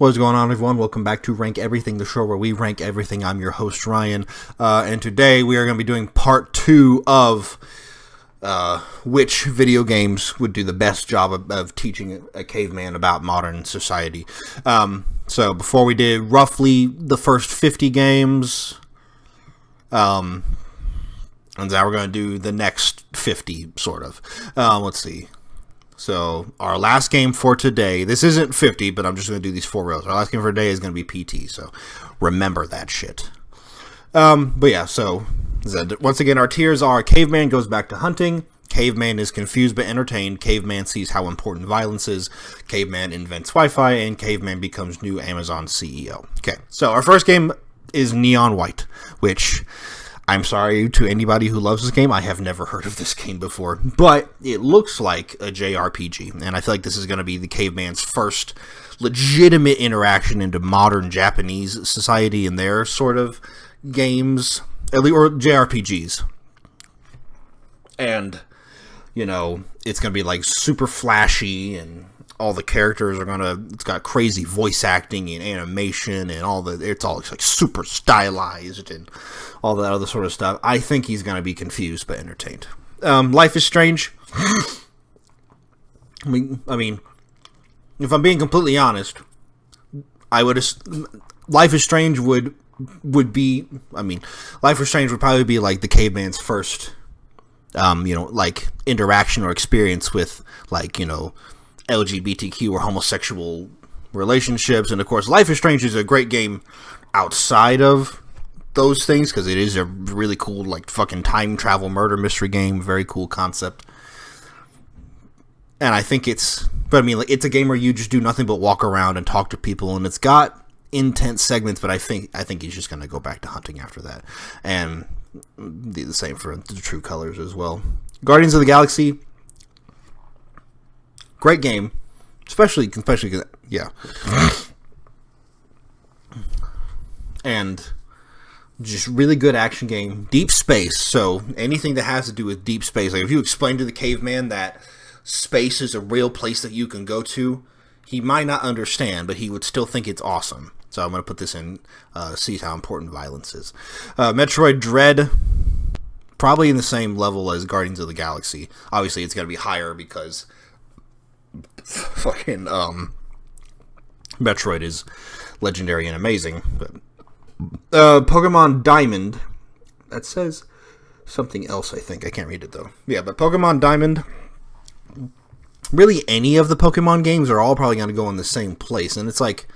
What's going on, everyone? Welcome back to Rank Everything, the show where we rank everything. I'm your host, Ryan, and today we are going to be doing part 2 of which video games would do the best job of teaching a caveman about modern society. So before we did roughly the first 50 games, and now we're going to do the next 50, sort of. Let's see. So, our last game for today, this isn't 50, but I'm just going to do these 4 rows. Our last game for today is going to be PT, so remember that shit. But yeah, so, once again, our tiers are Caveman goes back to hunting, Caveman is confused but entertained, Caveman sees how important violence is, Caveman invents Wi-Fi, and Caveman becomes new Amazon CEO. Okay, so our first game is Neon White, which... I'm sorry to anybody who loves this game. I have never heard of this game before, but it looks like a JRPG, and I feel like this is going to be the caveman's first legitimate interaction into modern Japanese society and their sort of games, or JRPGs. And, you know, it's going to be like super flashy, and all the characters are it's got crazy voice acting and animation and it's all like super stylized and all that other sort of stuff. I think he's going to be confused but entertained. Life is Strange. I mean, if I'm being completely honest, Life is Strange would be, Life is Strange would probably be like the caveman's first, like interaction or experience with, like, LGBTQ or homosexual relationships. And of course, Life is Strange is a great game outside of those things, because it is a really cool, like, fucking time travel murder mystery game. Very cool concept. And I think it's a game where you just do nothing but walk around and talk to people, and it's got intense segments, but I think he's just going to go back to hunting after that. And the same for the True Colors as well. Guardians of the Galaxy, great game, especially, yeah. And just really good action game. Deep space, so anything that has to do with deep space, like if you explain to the caveman that space is a real place that you can go to, he might not understand, but he would still think it's awesome. So I'm going to put this in, see how important violence is. Metroid Dread, probably in the same level as Guardians of the Galaxy. Obviously, it's going to be higher because fucking Metroid is legendary and amazing. But Pokemon Diamond, that says something else, I think. I can't read it though. Yeah, but Pokemon Diamond, really any of the Pokemon games are all probably going to go in the same place. And it's like,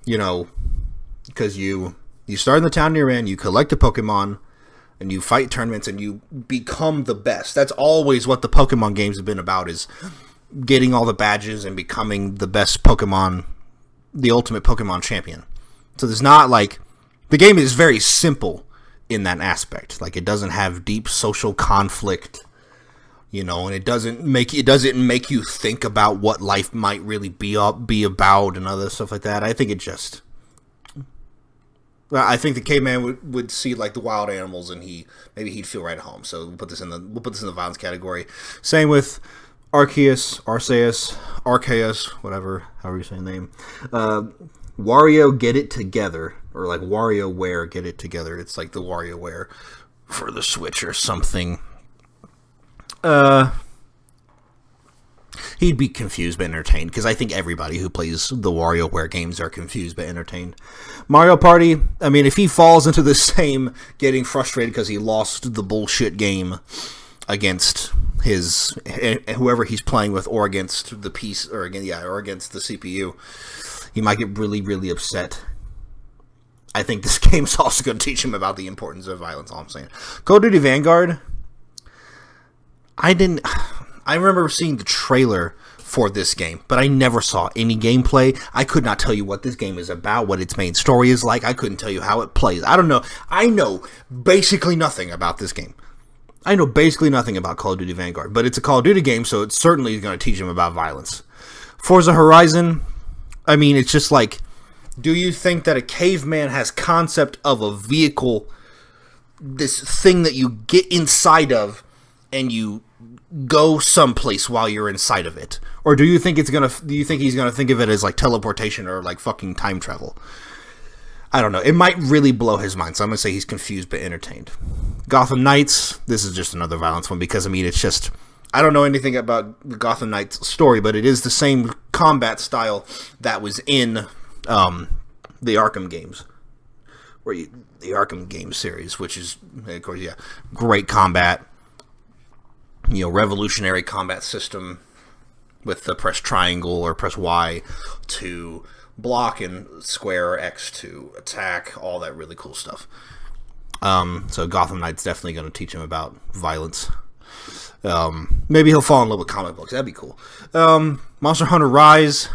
because you start in the town you're in, you collect a Pokemon, and you fight tournaments, and you become the best. That's always what the Pokemon games have been about, is getting all the badges and becoming the best Pokemon, the ultimate Pokemon champion. So there's not, like, the game is very simple in that aspect. Like, it doesn't have deep social conflict, and it doesn't make you think about what life might really be about and other stuff like that. I think the caveman would see, like, the wild animals, and maybe he'd feel right at home. So we'll put this in the violence category. Same with Arceus, whatever, however you say the name. Wario Get It Together, or like WarioWare Get It Together. It's like the WarioWare for the Switch or something. He'd be confused but entertained, because I think everybody who plays the WarioWare games are confused but entertained. Mario Party, if he falls into the same getting frustrated because he lost the bullshit game against whoever he's playing with, or against the PC, or against the CPU, he might get really, really upset. I think this game's also going to teach him about the importance of violence, all I'm saying. Call of Duty Vanguard, I remember seeing the trailer for this game, but I never saw any gameplay. I could not tell you what this game is about, what its main story is like. I couldn't tell you how it plays. I don't know. I know basically nothing about this game. I know basically nothing about Call of Duty Vanguard, but it's a Call of Duty game, so it certainly is going to teach him about violence. Forza Horizon, it's just like, do you think that a caveman has concept of a vehicle, this thing that you get inside of, and you go someplace while you're inside of it? Or do you think he's gonna think of it as like teleportation or like fucking time travel? I don't know. It might really blow his mind, so I'm gonna say he's confused but entertained. Gotham Knights, this is just another violence one because, I mean, it's just, I don't know anything about the Gotham Knights story, but it is the same combat style that was in the Arkham games. The Arkham games series, which is, of course, yeah, great combat. You know, revolutionary combat system with the press triangle or press Y to block and square or X to attack, all that really cool stuff. So Gotham Knight's definitely going to teach him about violence. Maybe he'll fall in love with comic books. That'd be cool. Monster Hunter Rise.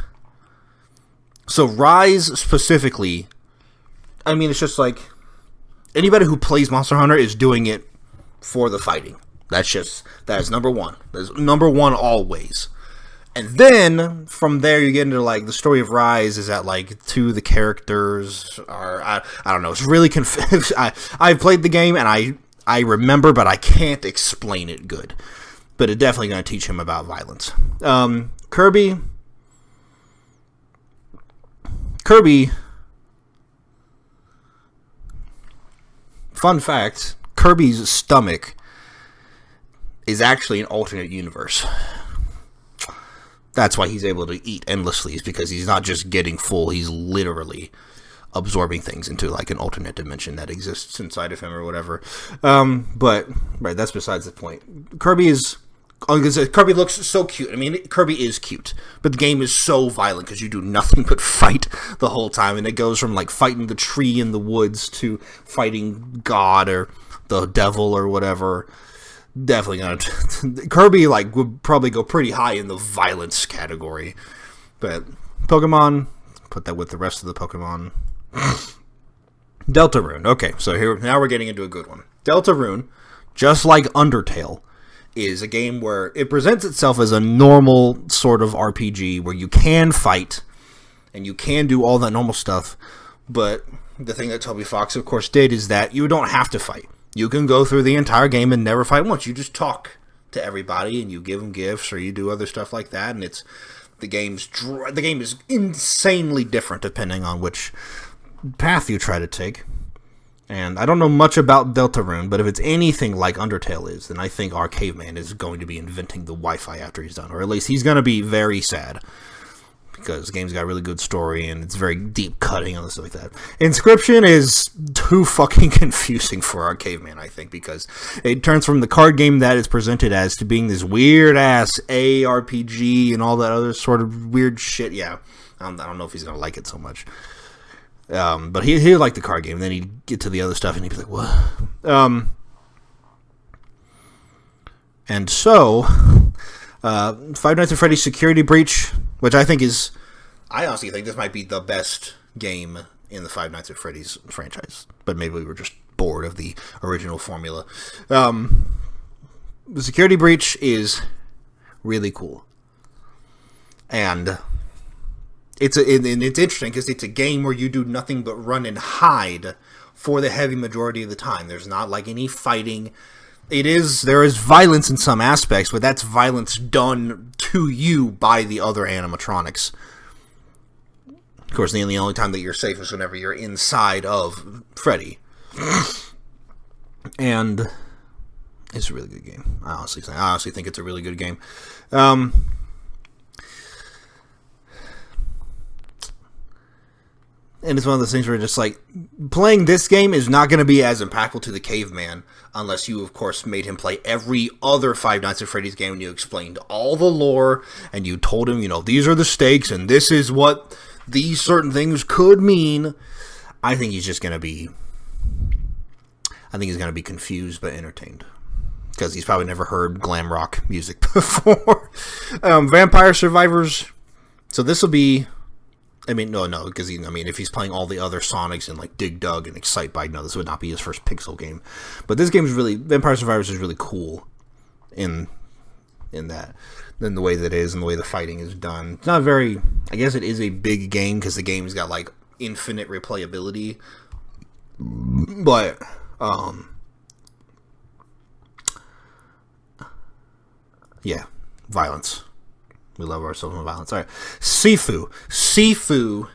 So Rise specifically, I mean, it's just like anybody who plays Monster Hunter is doing it for the fighting. That is number one. That's number one always. And then from there you get into like the story of Rise is that like two of the characters are I don't know. It's really confusing. I've played the game and I remember, but I can't explain it good. But it's definitely going to teach him about violence. Kirby. Fun fact: Kirby's stomach is actually an alternate universe. That's why he's able to eat endlessly, is because he's not just getting full, he's literally absorbing things into like an alternate dimension that exists inside of him or whatever. But right, that's besides the point. Kirby looks so cute. I mean, Kirby is cute, but the game is so violent because you do nothing but fight the whole time, and it goes from like fighting the tree in the woods to fighting God or the devil or whatever. Definitely gonna Kirby like would probably go pretty high in the violence category. But Pokemon, put that with the rest of the Pokemon. Deltarune. Okay, so now we're getting into a good one. Deltarune, just like Undertale, is a game where it presents itself as a normal sort of RPG where you can fight and you can do all that normal stuff. But the thing that Toby Fox, of course, did is that you don't have to fight. You can go through the entire game and never fight once. You just talk to everybody and you give them gifts or you do other stuff like that. And the game is insanely different depending on which path you try to take. And I don't know much about Deltarune, but if it's anything like Undertale is, then I think our Caveman is going to be inventing the Wi-Fi after he's done, or at least he's going to be very sad. Because the game's got a really good story, and it's very deep cutting and stuff like that. Inscription is too fucking confusing for our Caveman, I think, because it turns from the card game that is presented as to being this weird-ass ARPG and all that other sort of weird shit. Yeah, I don't know if he's going to like it so much. But he'll like the card game, and then he'd get to the other stuff, and he'd be like, what? And so, Five Nights at Freddy's Security Breach, which I honestly think this might be the best game in the Five Nights at Freddy's franchise. But maybe we were just bored of the original formula. The Security Breach is really cool. And it's interesting because it's a game where you do nothing but run and hide for the heavy majority of the time. There's not like any fighting. There is violence in some aspects, but that's violence done to you by the other animatronics. Of course, the only time that you're safe is whenever you're inside of Freddy. And it's a really good game. I honestly think it's a really good game. And it's one of those things where just like playing this game is not going to be as impactful to the Caveman unless you, of course, made him play every other Five Nights at Freddy's game and you explained all the lore and you told him, these are the stakes and this is what these certain things could mean. I think he's going to be confused but entertained because he's probably never heard glam rock music before. Vampire Survivors. So this will be. No, because if he's playing all the other Sonics and like Dig Dug and Excite Bike, no, this would not be his first pixel game. But this game is Vampire Survivors is really cool in that, in the way that it is and the way the fighting is done. It's not very, I guess it is a big game because the game's got like infinite replayability, but Yeah, violence. We love ourselves in violence. All right, Sifu. Sifu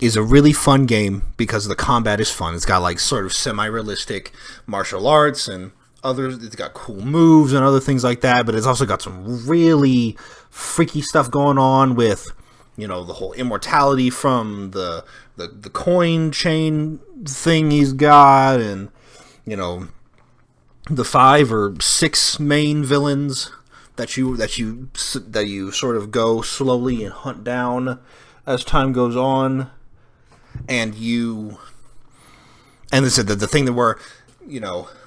is a really fun game because the combat is fun. It's got like sort of semi-realistic martial arts and others. It's got cool moves and other things like that, but it's also got some really freaky stuff going on with, you know, the whole immortality from the coin chain thing he's got, and, you know, the 5 or 6 main villains that you sort of go slowly and hunt down as time goes on. And this is the thing that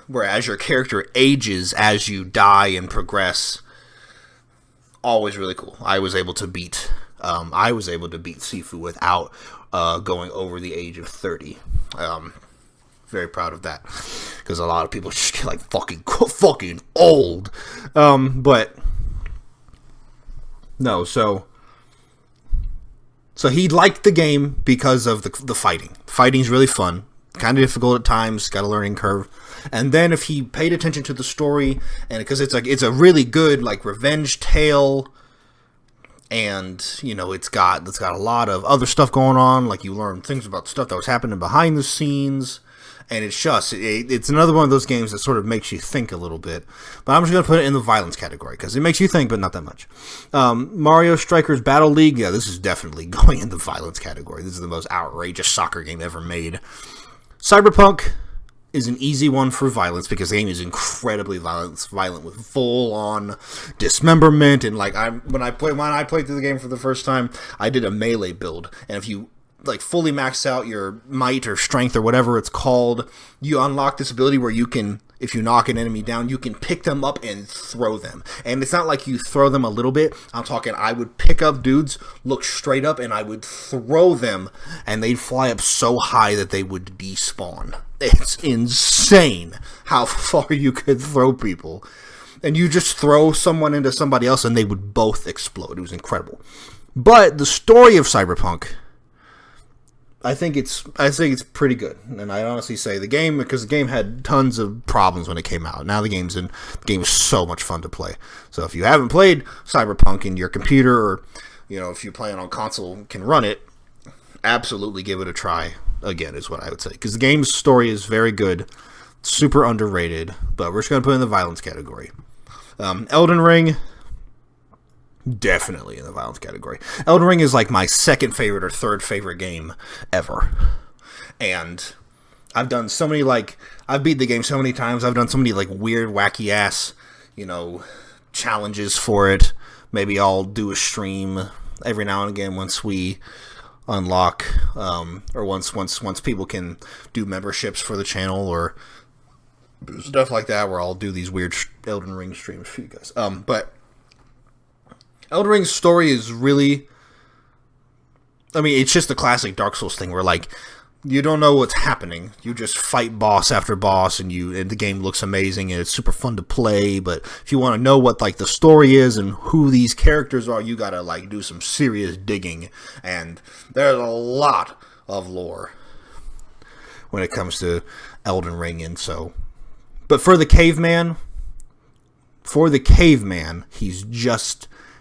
whereas your character ages as you die and progress, always really cool. I was able to beat Sifu without going over the age of 30. Very proud of that, because a lot of people just get like fucking old. But no, so he liked the game because of the fighting. Fighting's really fun, kind of difficult at times, got a learning curve. And then if he paid attention to the story, and because it's a really good like revenge tale, and you know it's got a lot of other stuff going on, like you learn things about stuff that was happening behind the scenes. And it's another one of those games that sort of makes you think a little bit. But I'm just going to put it in the violence category, because it makes you think, but not that much. Mario Strikers Battle League, yeah, this is definitely going in the violence category. This is the most outrageous soccer game ever made. Cyberpunk is an easy one for violence, because the game is incredibly violent with full-on dismemberment. And like when I played through the game for the first time, I did a melee build. And if you like fully max out your might or strength or whatever it's called, you unlock this ability where you can, if you knock an enemy down, you can pick them up and throw them. And it's not like you throw them a little bit. I'm talking, I would pick up dudes, look straight up, and I would throw them, and they'd fly up so high that they would despawn. It's insane how far you could throw people. And you just throw someone into somebody else and they would both explode. It was incredible. But the story of Cyberpunk, I think it's pretty good, and I honestly say because the game had tons of problems when it came out. Now the game is so much fun to play. So if you haven't played Cyberpunk and your computer, or you know, if you play it on console, can run it, absolutely give it a try. Again, is what I would say, because the game's story is very good, super underrated. But we're just gonna put it in the violence category. Elden Ring, definitely in the violence category. Elden Ring is like my second favorite or third favorite game ever. And I've done so many, I've beat the game so many times. I've done so many, weird, wacky ass, challenges for it. Maybe I'll do a stream every now and again once we unlock, or once people can do memberships for the channel or stuff like that, where I'll do these weird Elden Ring streams for you guys. But Elden Ring's story is really, it's just the classic Dark Souls thing where, you don't know what's happening. You just fight boss after boss, and the game looks amazing, and it's super fun to play. But if you want to know what, the story is and who these characters are, you gotta, do some serious digging. And there's a lot of lore when it comes to Elden Ring, and so... But for the Caveman,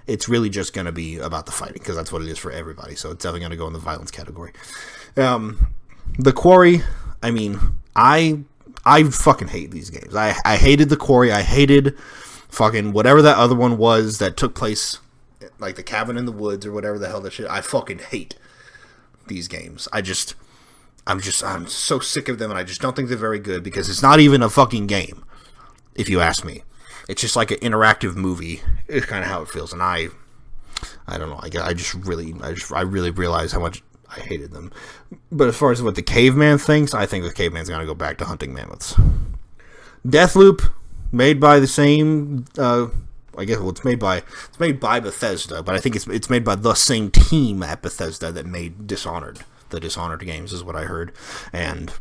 it's really just going to be about the fighting, because that's what it is for everybody. So it's definitely going to go in the violence category. The Quarry, I fucking hate these games. I hated The Quarry. I hated fucking whatever that other one was that took place, the Cabin in the Woods or whatever the hell that shit. I fucking hate these games. I'm so sick of them, and I just don't think they're very good, because it's not even a fucking game, if you ask me. It's just like an interactive movie. It's kind of how it feels, and I don't know. I really realized how much I hated them. But as far as what the Caveman thinks, I think the Caveman's gonna go back to hunting mammoths. Deathloop, made by the same. It's made by Bethesda, but I think it's made by the same team at Bethesda that made Dishonored. The Dishonored games is what I heard, and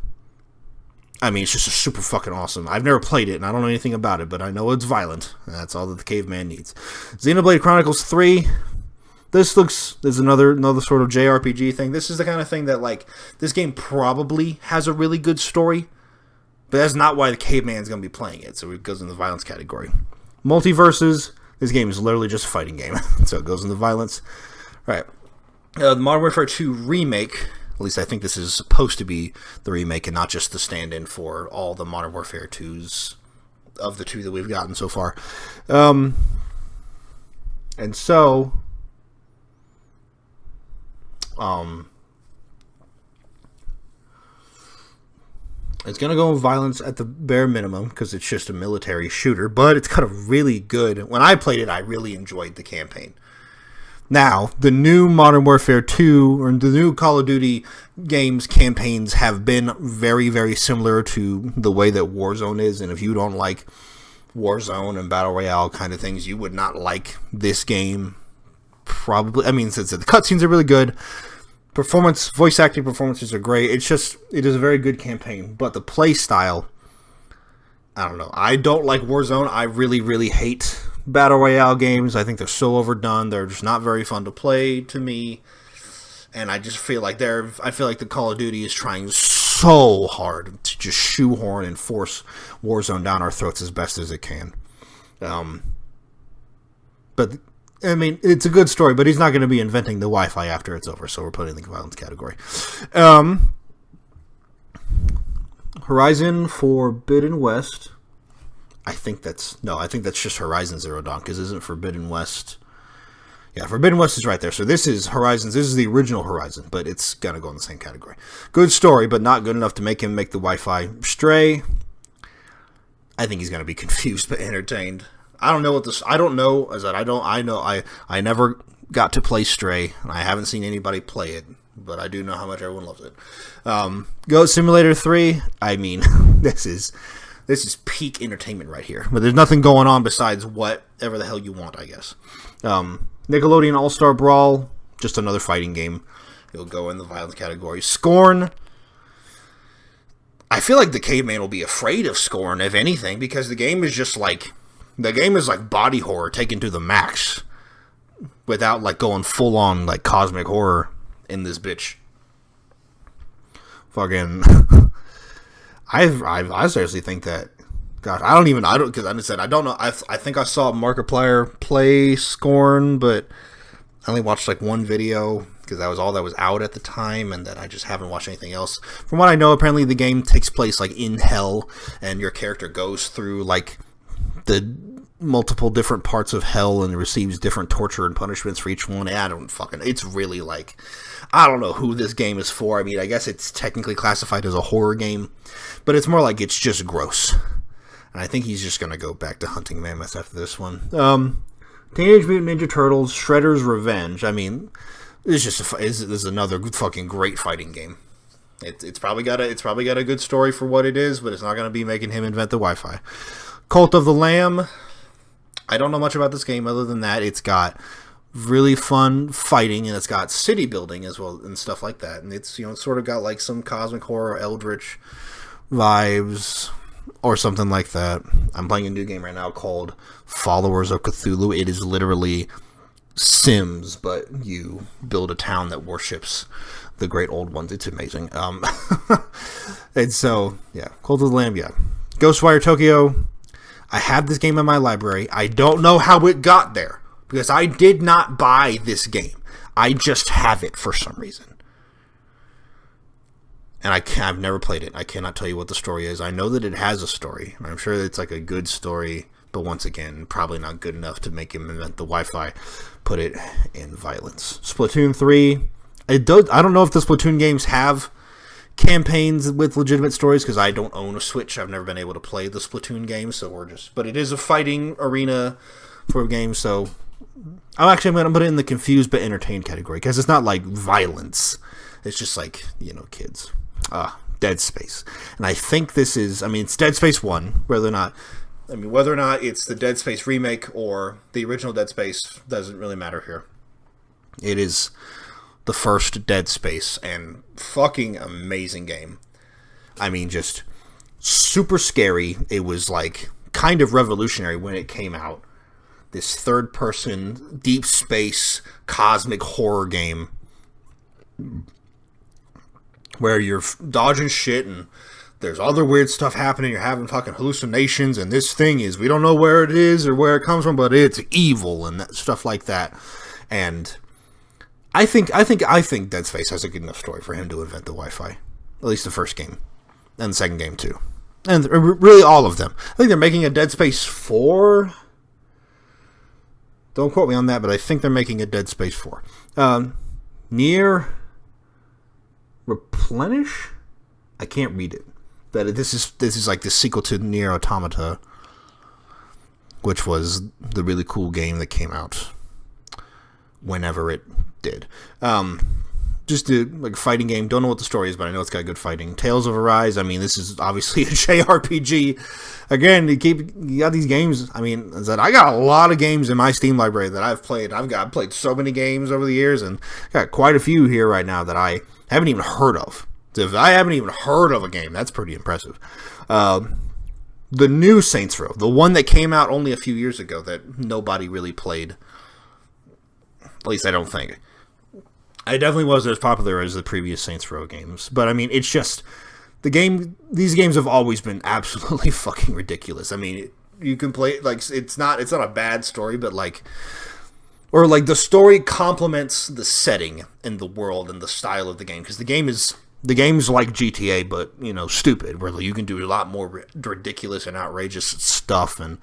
it's just a super fucking awesome. I've never played it, and I don't know anything about it, but I know it's violent, and that's all that the Caveman needs. Xenoblade Chronicles 3. This is another sort of JRPG thing. This is the kind of thing that, this game probably has a really good story, but that's not why the Caveman's going to be playing it, so it goes in the violence category. Multiverses. This game is literally just a fighting game, so it goes into violence. All right. The Modern Warfare 2 remake, at least I think this is supposed to be the remake and not just the stand-in for all the Modern Warfare 2s of the 2 that we've gotten so far. And so, it's going to go in violence at the bare minimum because it's just a military shooter, but it's got a really good... When I played it, I really enjoyed the campaign. Now, the new Modern Warfare 2, or the new Call of Duty games campaigns have been very, very similar to the way that Warzone is, and if you don't like Warzone and Battle Royale kind of things, you would not like this game. Probably, I mean, since the cutscenes are really good, voice acting performances are great, it is a very good campaign, but the play style, I don't know. I don't like Warzone. I really, really hate Battle Royale games. I think they're so overdone. They're just not very fun to play to me. And I just feel like the Call of Duty is trying so hard to just shoehorn and force Warzone down our throats as best as it can. But, I mean, it's a good story, but he's not going to be inventing the Wi-Fi after it's over, so we're putting it in the violence category. Horizon Forbidden West. I think that's just Horizon Zero Dawn, because isn't Forbidden West... Yeah, Forbidden West is right there. So this is Horizons. This is the original Horizon, but it's going to go in the same category. Good story, but not good enough to make him make the Wi-Fi stray. I think he's going to be confused but entertained. I don't know what this... I don't know, as that I never got to play Stray, and I haven't seen anybody play it, but I do know how much everyone loves it. Goat Simulator 3, I mean, this is peak entertainment right here. But there's nothing going on besides whatever the hell you want, I guess. Nickelodeon All-Star Brawl, just another fighting game. It'll go in the violence category. Scorn. I feel like the Caveman will be afraid of Scorn, if anything, because the game is just like... The game is like body horror taken to the max. Without like going full-on like cosmic horror in this bitch. Fucking... I seriously think that, gosh, I don't know. I think I saw Markiplier play Scorn, but I only watched like one video because that was all that was out at the time, and then I just haven't watched anything else. From what I know, apparently the game takes place like in hell, and your character goes through like the multiple different parts of hell and receives different torture and punishments for each one. It's really like, I don't know who this game is for. I mean, I guess it's technically classified as a horror game, but it's more like it's just gross. And I think he's just going to go back to hunting mammoths after this one. Teenage Mutant Ninja Turtles, Shredder's Revenge. I mean, this is another fucking great fighting game. It's probably got a good story for what it is, but it's not going to be making him invent the Wi-Fi. Cult of the Lamb. I don't know much about this game other than that it's got really fun fighting, and it's got city building as well and stuff like that. And it's, it's sort of got like some cosmic horror, eldritch vibes or something like that. I'm playing a new game right now called Followers of Cthulhu. It is literally Sims, but you build a town that worships the great old ones. It's amazing. And so, yeah, Cult of the Lamb, yeah. Ghostwire Tokyo. I have this game in my library. I don't know how it got there, because I did not buy this game. I just have it for some reason. And I've never played it. I cannot tell you what the story is. I know that it has a story. I'm sure it's like a good story, but once again, probably not good enough to make him invent the Wi-Fi. Put it in violence. Splatoon 3. I don't know if the Splatoon games have campaigns with legitimate stories, because I don't own a Switch. I've never been able to play the Splatoon games, but it is a fighting arena for a game, so I'm going to put it in the confused but entertained category, because it's not like violence. It's just like, kids. Dead Space. And I think this is, it's Dead Space 1, whether or not it's the Dead Space remake or the original Dead Space doesn't really matter here. It is the first Dead Space, and fucking amazing game. Just super scary. It was like kind of revolutionary when it came out. This third-person deep space cosmic horror game where you're dodging shit and there's other weird stuff happening. You're having fucking hallucinations, and this thing is, we don't know where it is or where it comes from, but it's evil and stuff like that. And I think Dead Space has a good enough story for him to invent the Wi-Fi. At least the first game. And the second game, too. And really all of them. I think they're making a Dead Space 4. Don't quote me on that, but I think they're making a Dead Space 4. Near Replenish? I can't read it. But this is like the sequel to Nier Automata, which was the really cool game that came out whenever it did. Just like a fighting game. Don't know what the story is, but I know it's got good fighting. Tales of Arise. I mean, this is obviously a JRPG. Again, you got these games. I mean, I got a lot of games in my Steam library that I've played. I've played so many games over the years, and got quite a few here right now that I haven't even heard of. If I haven't even heard of a game, that's pretty impressive. The new Saints Row, the one that came out only a few years ago that nobody really played. At least I don't think. It definitely wasn't as popular as the previous Saints Row games. But I mean, it's just these games have always been absolutely fucking ridiculous. I mean, you can play like it's not a bad story, but the story complements the setting and the world and the style of the game, because the game's like GTA, but stupid, where you can do a lot more ridiculous and outrageous stuff, and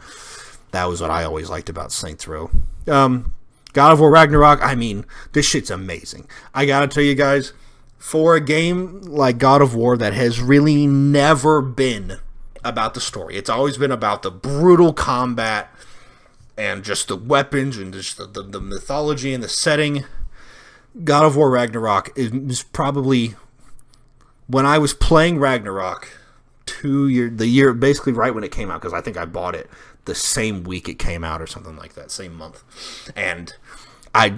that was what I always liked about Saints Row. God of War Ragnarok, I mean, this shit's amazing. I gotta tell you guys, for a game like God of War that has really never been about the story, it's always been about the brutal combat and just the weapons and just the mythology and the setting. God of War Ragnarok is probably, when I was playing Ragnarok the year basically right when it came out, because I think I bought it the same week it came out or something like that, same month, and I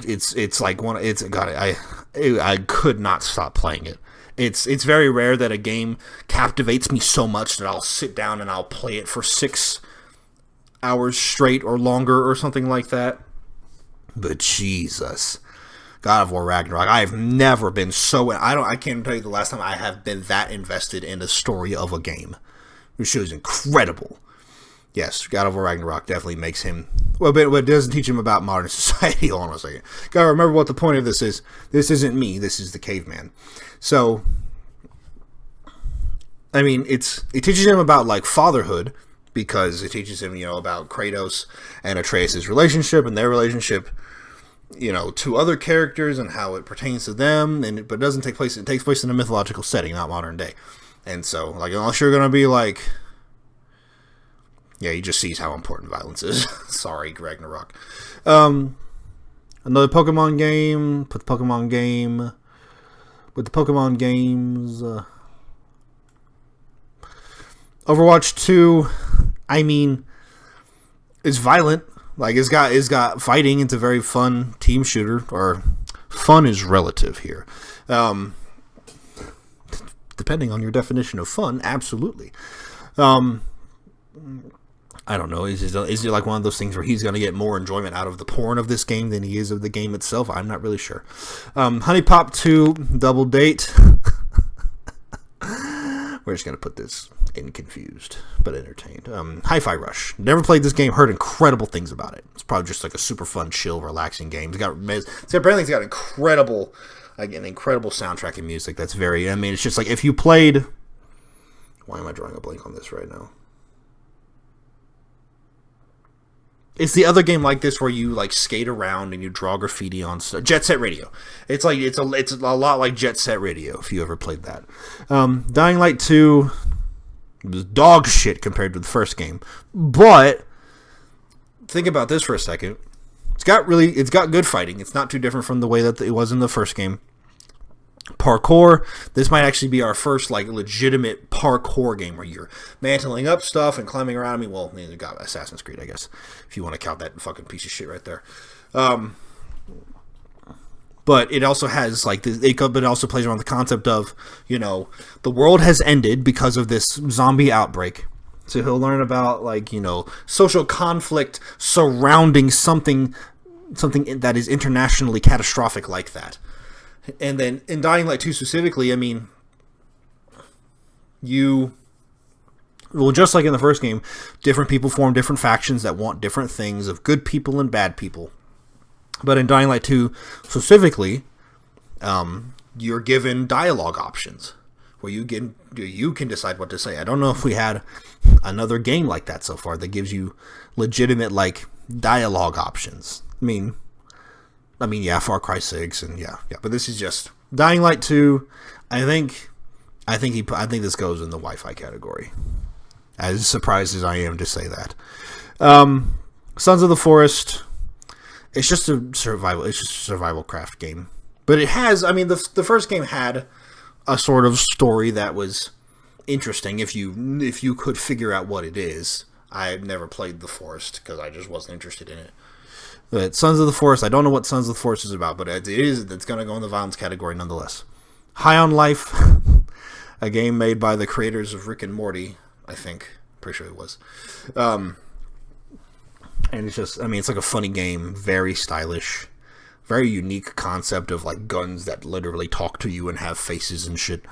could not stop playing it. It's very rare that a game captivates me so much that I'll sit down and I'll play it for 6 hours straight or longer or something like that. But Jesus, God of War Ragnarok, I have never been so... I can't tell you the last time I have been that invested in the story of a game. This show is incredible. Yes, God of War Ragnarok definitely makes him... Well, but it doesn't teach him about modern society. Hold on a second. Gotta remember what the point of this is. This isn't me. This is the caveman. So, I mean, it teaches him about, like, fatherhood, because it teaches him, about Kratos and Atreus' relationship and their relationship, to other characters and how it pertains to them, but it doesn't take place... It takes place in a mythological setting, not modern day. And so, like, unless you're gonna be, like... Yeah, he just sees how important violence is. Sorry, Ragnarok. Another Pokemon game. With the Pokemon games. Overwatch 2. I mean, it's violent. Like, it's got fighting. It's a very fun team shooter. Or, fun is relative here. Depending on your definition of fun, absolutely. I don't know. Is it like one of those things where he's going to get more enjoyment out of the porn of this game than he is of the game itself? I'm not really sure. Honey Pop 2 Double Date. We're just going to put this in confused, but entertained. Hi-Fi Rush. Never played this game. Heard incredible things about it. It's probably just like a super fun, chill, relaxing game. Apparently it's got an incredible soundtrack and music. That's very... I mean, it's just like if you played... Why am I drawing a blank on this right now? It's the other game like this where you like skate around and you draw graffiti on stuff. Jet Set Radio. It's a lot like Jet Set Radio if you ever played that. Dying Light 2 was dog shit compared to the first game. But think about this for a second. It's got good fighting. It's not too different from the way that it was in the first game. Parkour. This might actually be our first like legitimate parkour game where you're mantling up stuff and climbing around. I mean, well, you got Assassin's Creed, I guess, if you want to count that fucking piece of shit right there. But it also has like this, it also plays around the concept of, the world has ended because of this zombie outbreak. So he'll learn about like, social conflict surrounding something that is internationally catastrophic like that. And then in Dying Light 2 specifically, I mean, you Well, just like in the first game, different people form different factions that want different things of good people and bad people. But in Dying Light 2, specifically, you're given dialogue options where you can decide what to say. I don't know if we had another game like that so far that gives you legitimate like dialogue options. I mean, yeah, Far Cry 6 and yeah. But this is just Dying Light 2. I think this goes in the Wi-Fi category. As surprised as I am to say that. Sons of the Forest. It's just a survival craft game. But it has, I mean, the first game had a sort of story that was interesting if you could figure out what it is. I've never played The Forest because I just wasn't interested in it. But Sons of the Forest, I don't know what Sons of the Forest is about, but it's going to go in the violence category nonetheless. High on Life, a game made by the creators of Rick and Morty, I think. Pretty sure it was. And it's just, I mean, it's like a funny game, very stylish, very unique concept of like guns that literally talk to you and have faces and shit.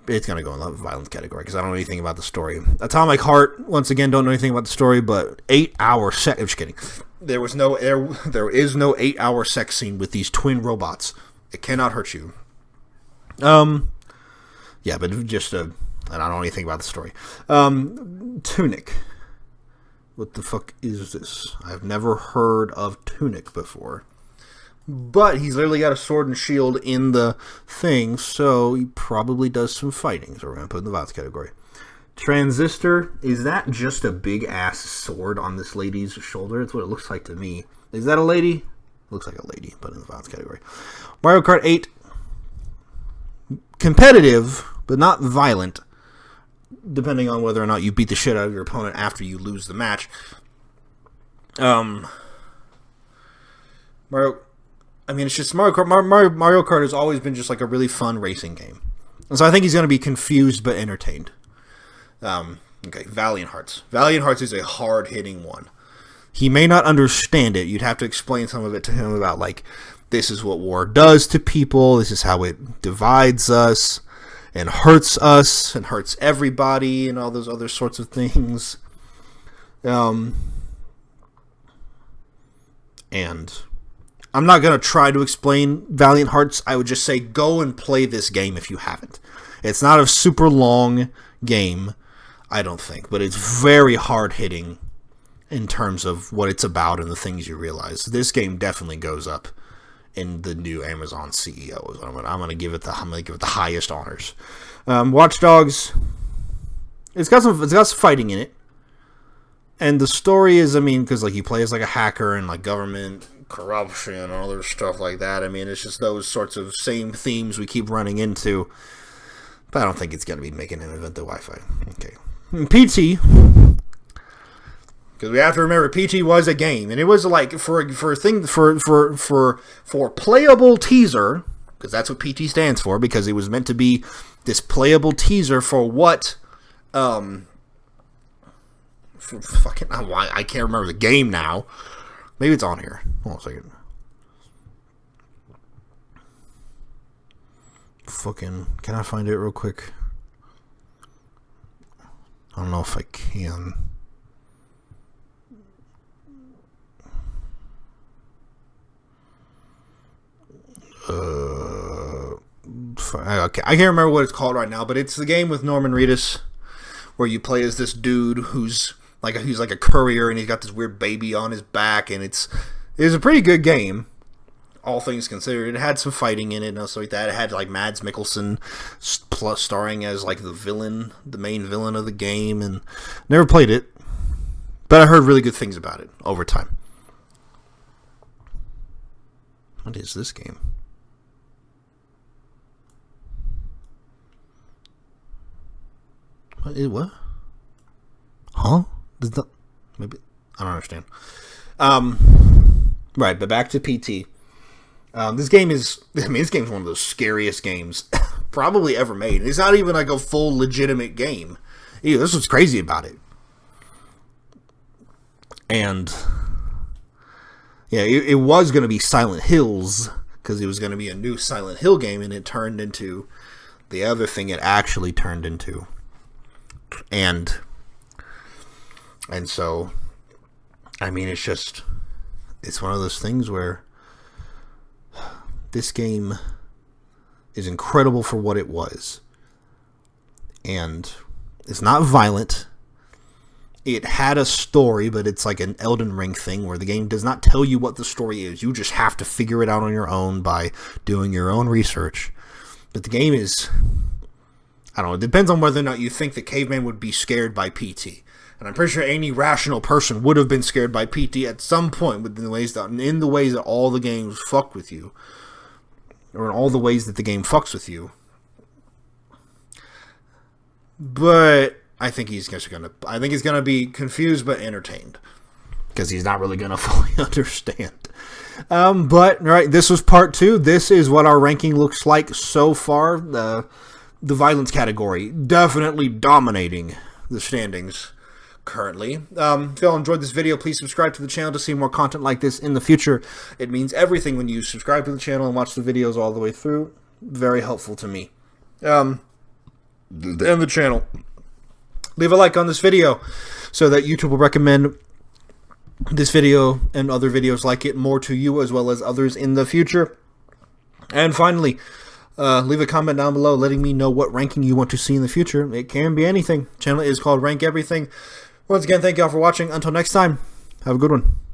It's going to go in the violence category because I don't know anything about the story. Atomic Heart, once again, don't know anything about the story, but 8-hour sex. I'm just kidding. There is no 8-hour sex scene with these twin robots. It cannot hurt you. Yeah, but just and I don't know anything about the story. Tunic. What the fuck is this? I've never heard of Tunic before. But he's literally got a sword and shield in the thing, so he probably does some fighting. So we're going to put in the violence category. Transistor. Is that just a big-ass sword on this lady's shoulder? That's what it looks like to me. Is that a lady? Looks like a lady, but in the violence category. Mario Kart 8. Competitive, but not violent. Depending on whether or not you beat the shit out of your opponent after you lose the match. It's just Mario Kart. Mario Kart has always been just like a really fun racing game. And so I think he's going to be confused but entertained. Okay, Valiant Hearts. Valiant Hearts is a hard-hitting one. He may not understand it. You'd have to explain some of it to him about, like, this is what war does to people. This is how it divides us and hurts everybody and all those other sorts of things. And I'm not going to try to explain Valiant Hearts. I would just say go and play this game if you haven't. It's not a super long game, I don't think, but it's very hard-hitting in terms of what it's about and the things you realize. This game definitely goes up in the new Amazon CEO. I'm going to give it the highest honors. Watch Dogs. It's got some fighting in it, and the story is, because like you play as like a hacker and like government corruption and all other stuff like that. It's just those sorts of same themes we keep running into. But I don't think it's going to be making an event to Wi-Fi. Okay, PT. Because we have to remember, PT was a game, and it was like for playable teaser, because that's what PT stands for. Because it was meant to be this playable teaser for what, I can't remember the game now. Maybe it's on here. Hold on a second. Can I find it real quick? I don't know if I can. Okay, I can't remember what it's called right now, but it's the game with Norman Reedus, where you play as this dude he's like a courier, and he's got this weird baby on his back, and it's a pretty good game, all things considered. It had some fighting in it and stuff like that. It had like Mads Mikkelsen plus starring as like the main villain of the game, and never played it, but I heard really good things about it over time. What is this game? What? Huh? Maybe I don't understand. Right, but back to PT. This game is one of those scariest games probably ever made. It's not even like a full legitimate game. This is what's crazy about it. And yeah, it was going to be Silent Hills, because it was going to be a new Silent Hill game, and it turned into the other thing it actually turned into. And so, I mean, it's one of those things where this game is incredible for what it was. And it's not violent. It had a story, but it's like an Elden Ring thing where the game does not tell you what the story is. You just have to figure it out on your own by doing your own research. But the game is, I don't know, it depends on whether or not you think that Caveman would be scared by PT. And I'm pretty sure any rational person would have been scared by PT at some point in the ways that all the games fuck with you. Or in all the ways that the game fucks with you. But I think he's gonna be confused but entertained. Because he's not really gonna fully understand. But, alright, this was part 2. This is what our ranking looks like so far. The violence category definitely dominating the standings currently. If y'all enjoyed this video, please subscribe to the channel to see more content like this in the future. It means everything when you subscribe to the channel and watch the videos all the way through. Very helpful to me. And the channel. Leave a like on this video so that YouTube will recommend this video and other videos like it more to you as well as others in the future. And finally, leave a comment down below letting me know what ranking you want to see in the future. It can be anything. The channel is called Rank Everything. Once again, thank y'all for watching. Until next time, have a good one.